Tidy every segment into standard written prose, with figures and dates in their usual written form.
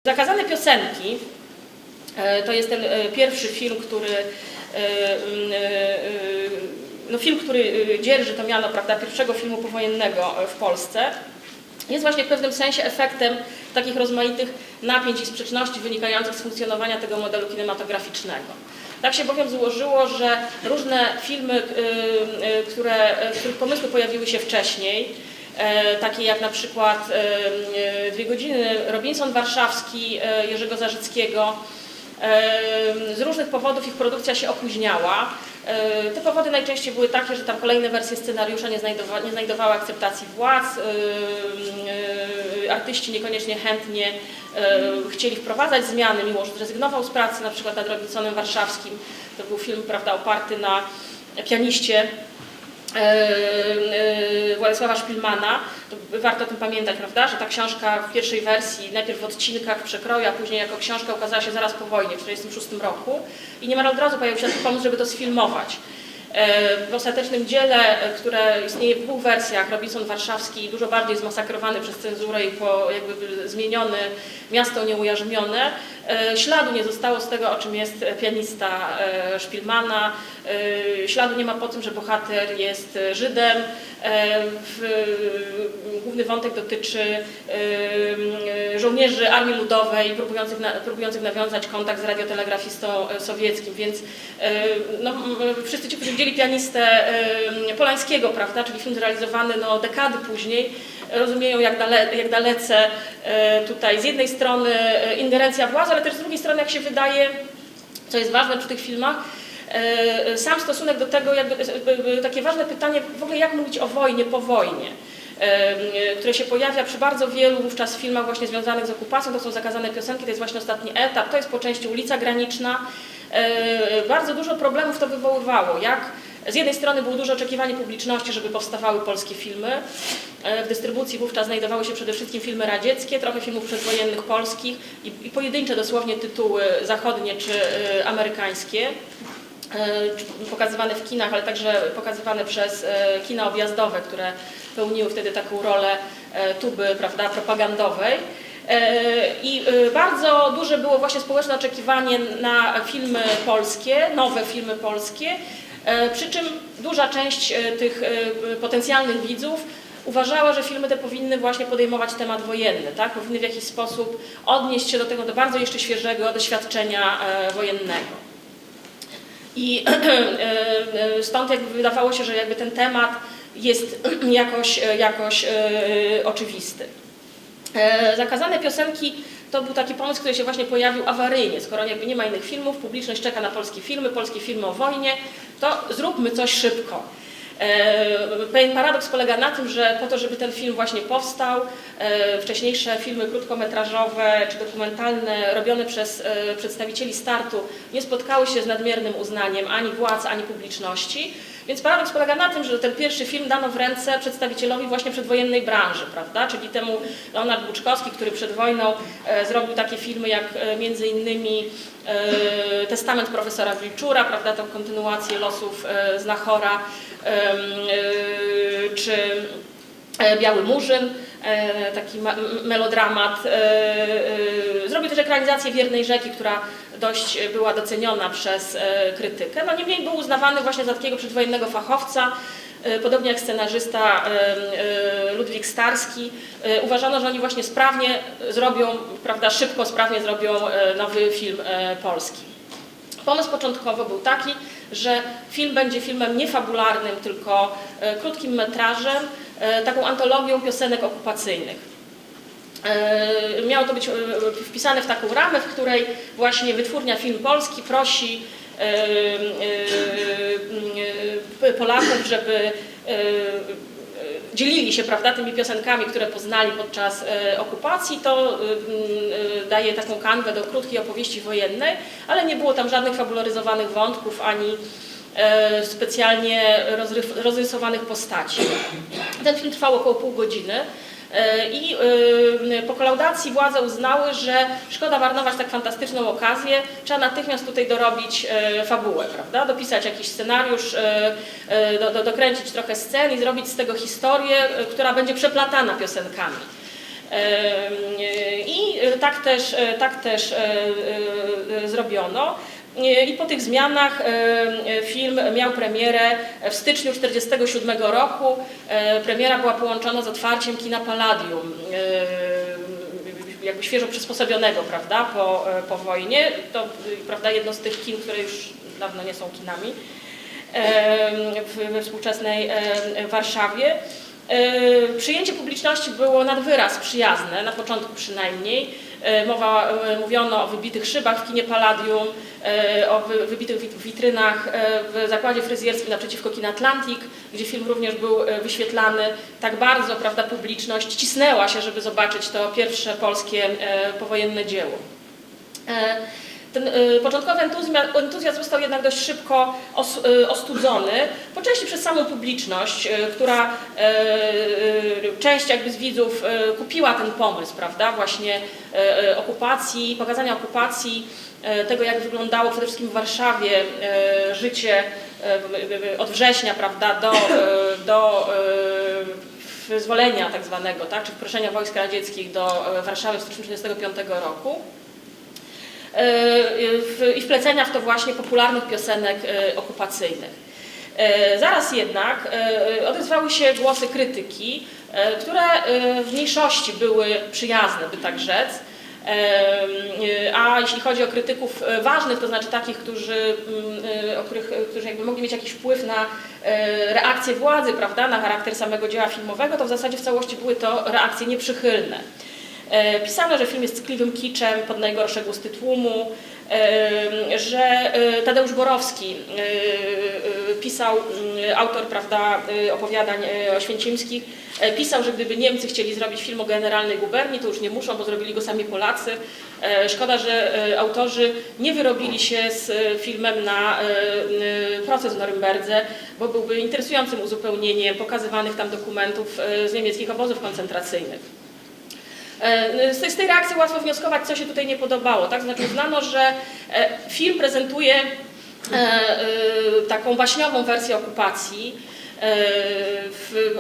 Zakazane piosenki to jest ten pierwszy film, który dzierży to miano, prawda, pierwszego filmu powojennego w Polsce. Jest właśnie w pewnym sensie efektem takich rozmaitych napięć i sprzeczności wynikających z funkcjonowania tego modelu kinematograficznego. Tak się bowiem złożyło, że różne filmy, których pomysły pojawiły się wcześniej, takie jak na przykład 2 godziny, Robinson Warszawski Jerzego Zarzyckiego, z różnych powodów ich produkcja się opóźniała. Te powody najczęściej były takie, że tam kolejne wersje scenariusza nie znajdowały akceptacji władz, artyści niekoniecznie chętnie chcieli wprowadzać zmiany, mimo że zrezygnował z pracy na przykład nad Robinsonem Warszawskim. To był film, prawda, oparty na pianiście Władysława Szpilmana. To warto o tym pamiętać, prawda, że ta książka w pierwszej wersji, najpierw w odcinkach, w przekroju, a później jako książka ukazała się zaraz po wojnie, w 1946 roku i niemal od razu pojawił się taki pomysł, żeby to sfilmować. W ostatecznym dziele, które istnieje w 2 wersjach, Robinson Warszawski dużo bardziej zmasakrowany przez cenzurę i jakby zmieniony, miasto nieujarzmione, śladu nie zostało z tego, o czym jest pianista Szpilmana, śladu nie ma po tym, że bohater jest Żydem. Główny wątek dotyczy żołnierzy Armii Ludowej próbujących nawiązać kontakt z radiotelegrafistą sowieckim, więc wszyscy ci, którzy widzieli pianistę Polańskiego, prawda, czyli film zrealizowany dekady później, rozumieją, jak dalece tutaj z jednej strony ingerencja władzy, ale też z drugiej strony, jak się wydaje, co jest ważne przy tych filmach, sam stosunek do tego, takie ważne pytanie w ogóle, jak mówić o wojnie po wojnie, które się pojawia przy bardzo wielu wówczas filmach właśnie związanych z okupacją. To są Zakazane piosenki, to jest właśnie ostatni etap, to jest po części Ulica Graniczna. Bardzo dużo problemów to wywoływało, z jednej strony było duże oczekiwanie publiczności, żeby powstawały polskie filmy. W dystrybucji wówczas znajdowały się przede wszystkim filmy radzieckie, trochę filmów przedwojennych polskich i pojedyncze dosłownie tytuły zachodnie czy amerykańskie, pokazywane w kinach, ale także pokazywane przez kina objazdowe, które pełniły wtedy taką rolę tuby, prawda, propagandowej. I bardzo duże było właśnie społeczne oczekiwanie na filmy polskie, nowe filmy polskie, przy czym duża część tych potencjalnych widzów uważała, że filmy te powinny właśnie podejmować temat wojenny, tak? Powinny w jakiś sposób odnieść się do bardzo jeszcze świeżego doświadczenia wojennego. I stąd wydawało się, że ten temat jest jakoś oczywisty. Zakazane piosenki to był taki pomysł, który się właśnie pojawił awaryjnie. Skoro nie ma innych filmów, publiczność czeka na polskie filmy o wojnie, to zróbmy coś szybko. Pewien paradoks polega na tym, że po to, żeby ten film właśnie powstał, wcześniejsze filmy krótkometrażowe czy dokumentalne robione przez przedstawicieli Startu nie spotkały się z nadmiernym uznaniem ani władz, ani publiczności. Więc paradoks polega na tym, że ten pierwszy film dano w ręce przedstawicielowi właśnie przedwojennej branży, prawda? Czyli temu Leonard Buczkowski, który przed wojną zrobił takie filmy jak między innymi Testament profesora Wilczura, prawda? Tą kontynuację losów Znachora, czy Biały Murzyn, taki melodramat. Zrobił też ekranizację Wiernej Rzeki, która dość była doceniona przez krytykę. Niemniej był uznawany właśnie za takiego przedwojennego fachowca, podobnie jak scenarzysta Ludwik Starski. Uważano, że oni właśnie sprawnie zrobią, prawda, szybko, sprawnie zrobią nowy film polski. Pomysł początkowo był taki, że film będzie filmem niefabularnym, tylko krótkim metrażem, taką antologią piosenek okupacyjnych. Miało to być wpisane w taką ramę, w której właśnie wytwórnia Film Polski prosi Polaków, żeby dzielili się, prawda, tymi piosenkami, które poznali podczas okupacji. To daje taką kanwę do krótkiej opowieści wojennej, ale nie było tam żadnych fabularyzowanych wątków ani specjalnie rozrysowanych postaci. Ten film trwał około pół godziny. I po kolaudacji władze uznały, że szkoda marnować tak fantastyczną okazję, trzeba natychmiast tutaj dorobić fabułę, prawda? Dopisać jakiś scenariusz, dokręcić trochę scen i zrobić z tego historię, która będzie przeplatana piosenkami. I tak też zrobiono. I po tych zmianach film miał premierę w styczniu 1947 roku. Premiera była połączona z otwarciem kina Palladium, jakby świeżo przysposobionego, prawda, po wojnie. To, prawda, jedno z tych kin, które już dawno nie są kinami we współczesnej Warszawie. Przyjęcie publiczności było nad wyraz przyjazne, na początku przynajmniej. Mówiono o wybitych szybach w kinie Palladium, o wybitych witrynach w zakładzie fryzjerskim naprzeciwko kina Atlantic, gdzie film również był wyświetlany. Tak bardzo, prawda, publiczność cisnęła się, żeby zobaczyć to pierwsze polskie powojenne dzieło. Ten początkowy entuzjazm został jednak dość szybko ostudzony, po części przez samą publiczność, która część jakby z widzów kupiła ten pomysł, prawda, właśnie okupacji, pokazania okupacji, tego jak wyglądało przede wszystkim w Warszawie życie od września, prawda, do wyzwolenia tak zwanego, tak, czy wproszenia wojsk radzieckich do Warszawy w styczniu 1945 roku. I wplecenia w to właśnie popularnych piosenek okupacyjnych. Zaraz jednak odezwały się głosy krytyki, które w mniejszości były przyjazne, by tak rzec. A jeśli chodzi o krytyków ważnych, to znaczy takich, którzy jakby mogli mieć jakiś wpływ na reakcję władzy, prawda, na charakter samego dzieła filmowego, to w zasadzie w całości były to reakcje nieprzychylne. Pisano, że film jest tkliwym kiczem pod najgorsze gusty tłumu, że Tadeusz Borowski pisał, autor, prawda, opowiadań oświęcimskich, pisał, że gdyby Niemcy chcieli zrobić film o generalnej guberni, to już nie muszą, bo zrobili go sami Polacy. Szkoda, że autorzy nie wyrobili się z filmem na proces w Norymberdze, bo byłby interesującym uzupełnieniem pokazywanych tam dokumentów z niemieckich obozów koncentracyjnych. Z tej reakcji łatwo wnioskować, co się tutaj nie podobało. Tak? Znaczy uznano, że film prezentuje taką baśniową wersję okupacji.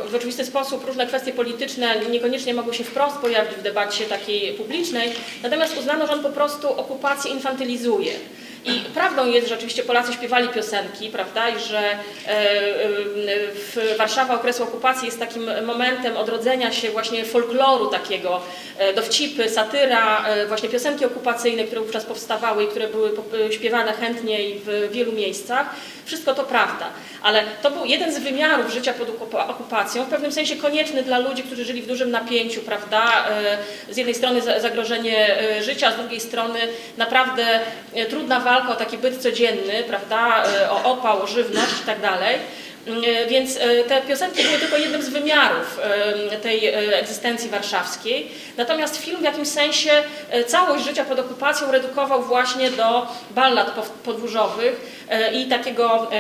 W oczywisty sposób różne kwestie polityczne niekoniecznie mogły się wprost pojawić w debacie takiej publicznej, natomiast uznano, że on po prostu okupację infantylizuje. I prawdą jest, że oczywiście Polacy śpiewali piosenki, prawda, i że Warszawa okresu okupacji jest takim momentem odrodzenia się właśnie folkloru takiego, dowcipy, satyra, właśnie piosenki okupacyjne, które wówczas powstawały i które były śpiewane chętnie i w wielu miejscach. Wszystko to prawda, ale to był jeden z wymiarów życia pod okupacją, w pewnym sensie konieczny dla ludzi, którzy żyli w dużym napięciu, prawda, z jednej strony zagrożenie życia, z drugiej strony naprawdę trudna walka o taki byt codzienny, prawda, o opał, o żywność i tak dalej. Więc te piosenki były tylko jednym z wymiarów tej egzystencji warszawskiej. Natomiast film w jakimś sensie całość życia pod okupacją redukował właśnie do ballad podwórzowych i takiego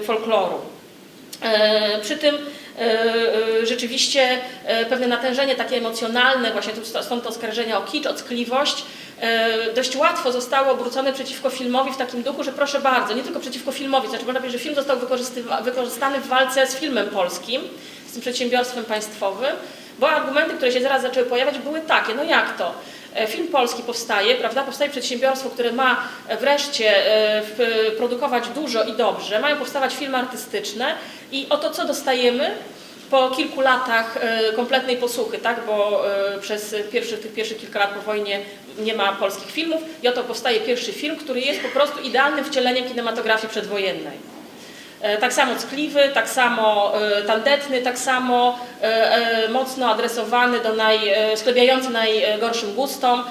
folkloru. Przy tym rzeczywiście pewne natężenie takie emocjonalne, właśnie stąd oskarżenia o kicz, o ckliwość, dość łatwo zostało obrócone przeciwko filmowi w takim duchu, że proszę bardzo, nie tylko przeciwko filmowi, znaczy można powiedzieć, że film został wykorzystany w walce z filmem polskim, z tym przedsiębiorstwem państwowym, bo argumenty, które się zaraz zaczęły pojawiać, były takie, no jak to? Film polski powstaje, prawda? Powstaje przedsiębiorstwo, które ma wreszcie produkować dużo i dobrze, mają powstawać filmy artystyczne i oto co dostajemy? Po kilku latach kompletnej posłuchy, tak? Bo przez tych pierwszych kilka lat po wojnie nie ma polskich filmów i oto powstaje pierwszy film, który jest po prostu idealnym wcieleniem kinematografii przedwojennej. Tak samo ckliwy, tak samo tandetny, tak samo mocno adresowany do sklebiający najgorszym gustom,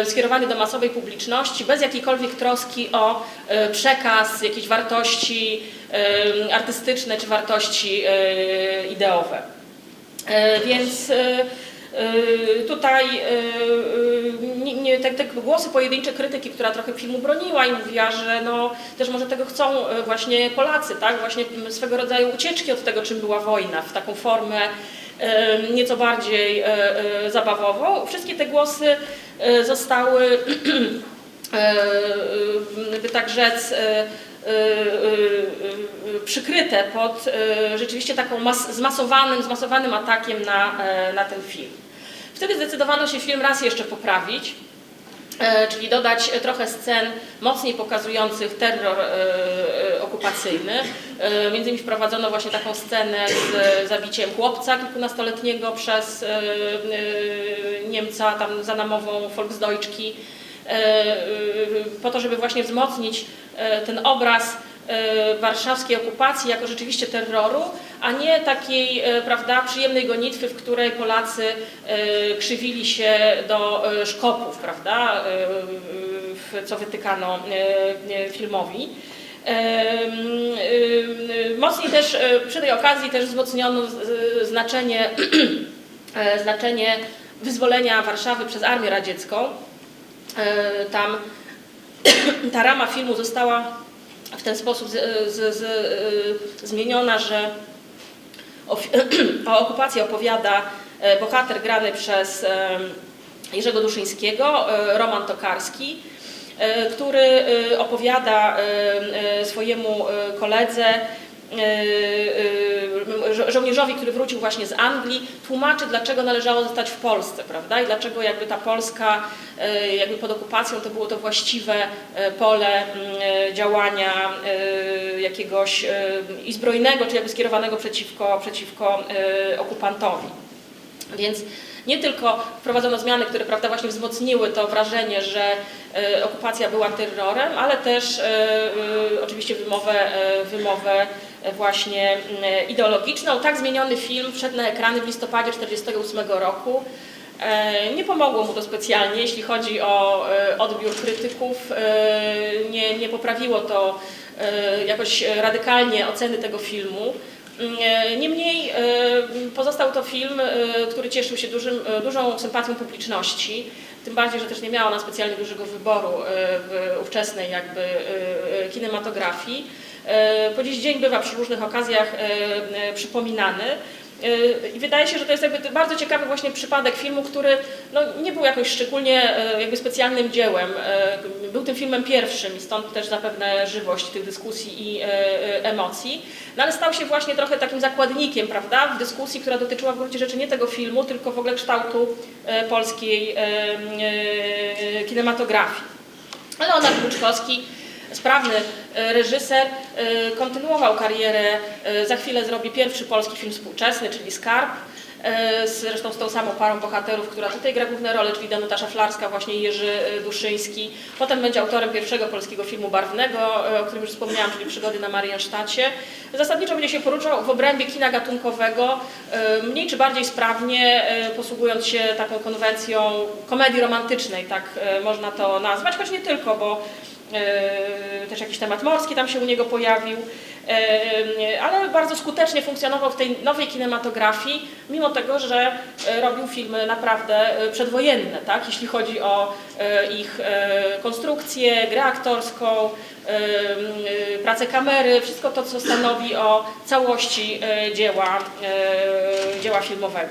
skierowany do masowej publiczności, bez jakiejkolwiek troski o przekaz, jakieś wartości artystyczne czy wartości ideowe. Więc tutaj te głosy pojedyncze krytyki, która trochę filmu broniła i mówiła, że no, też może tego chcą właśnie Polacy, tak? Właśnie swego rodzaju ucieczki od tego, czym była wojna, w taką formę nieco bardziej zabawową. Wszystkie te głosy zostały, by tak rzec, przykryte pod rzeczywiście taką zmasowanym atakiem na ten film. W Wtedy zdecydowano się film raz jeszcze poprawić, czyli dodać trochę scen mocniej pokazujących terror okupacyjny. Między innymi wprowadzono właśnie taką scenę z zabiciem chłopca kilkunastoletniego przez Niemca tam za namową Volksdeutschki, po to, żeby właśnie wzmocnić ten obraz warszawskiej okupacji jako rzeczywiście terroru, a nie takiej, prawda, przyjemnej gonitwy, w której Polacy krzywili się do szkopów, prawda, co wytykano filmowi. Mocniej też przy tej okazji też wzmocniono znaczenie wyzwolenia Warszawy przez Armię Radziecką. Tam ta rama filmu została w ten sposób zmieniona, że o okupacji opowiada bohater grany przez Jerzego Duszyńskiego, Roman Tokarski, który opowiada swojemu koledze, żołnierzowi, który wrócił właśnie z Anglii, tłumaczy, dlaczego należało zostać w Polsce, prawda? I dlaczego jakby ta Polska jakby pod okupacją to było to właściwe pole działania jakiegoś i zbrojnego, czy jakby skierowanego przeciwko okupantowi. Więc nie tylko wprowadzono zmiany, które, prawda, właśnie wzmocniły to wrażenie, że okupacja była terrorem, ale też oczywiście wymowę właśnie ideologiczną. Tak zmieniony film wszedł na ekrany w listopadzie 1948 roku. Nie pomogło mu to specjalnie, jeśli chodzi o odbiór krytyków. Nie poprawiło to jakoś radykalnie oceny tego filmu. Niemniej pozostał to film, który cieszył się dużą sympatią publiczności, tym bardziej, że też nie miała ona specjalnie dużego wyboru w ówczesnej jakby kinematografii. Po dziś dzień bywa przy różnych okazjach przypominany. I wydaje się, że to jest jakby bardzo ciekawy właśnie przypadek filmu, który no, nie był jakoś szczególnie jakby specjalnym dziełem. Był tym filmem pierwszym i stąd też zapewne żywość tych dyskusji i emocji. No ale stał się właśnie trochę takim zakładnikiem, prawda, w dyskusji, która dotyczyła w gruncie rzeczy nie tego filmu, tylko w ogóle kształtu polskiej kinematografii. Leonard Buczkowski, sprawny reżyser, kontynuował karierę, za chwilę zrobi pierwszy polski film współczesny, czyli Skarb, zresztą z tą samą parą bohaterów, która tutaj gra główne role, czyli Danuta Szaflarska, właśnie Jerzy Duszyński. Potem będzie autorem pierwszego polskiego filmu barwnego, o którym już wspomniałam, czyli Przygody na Mariensztacie. Zasadniczo będzie się poruszał w obrębie kina gatunkowego, mniej czy bardziej sprawnie, posługując się taką konwencją komedii romantycznej, tak można to nazwać, choć nie tylko, bo też jakiś temat morski tam się u niego pojawił, ale bardzo skutecznie funkcjonował w tej nowej kinematografii, mimo tego, że robił filmy naprawdę przedwojenne, tak? Jeśli chodzi o ich konstrukcję, grę aktorską, pracę kamery, wszystko to, co stanowi o całości dzieła filmowego.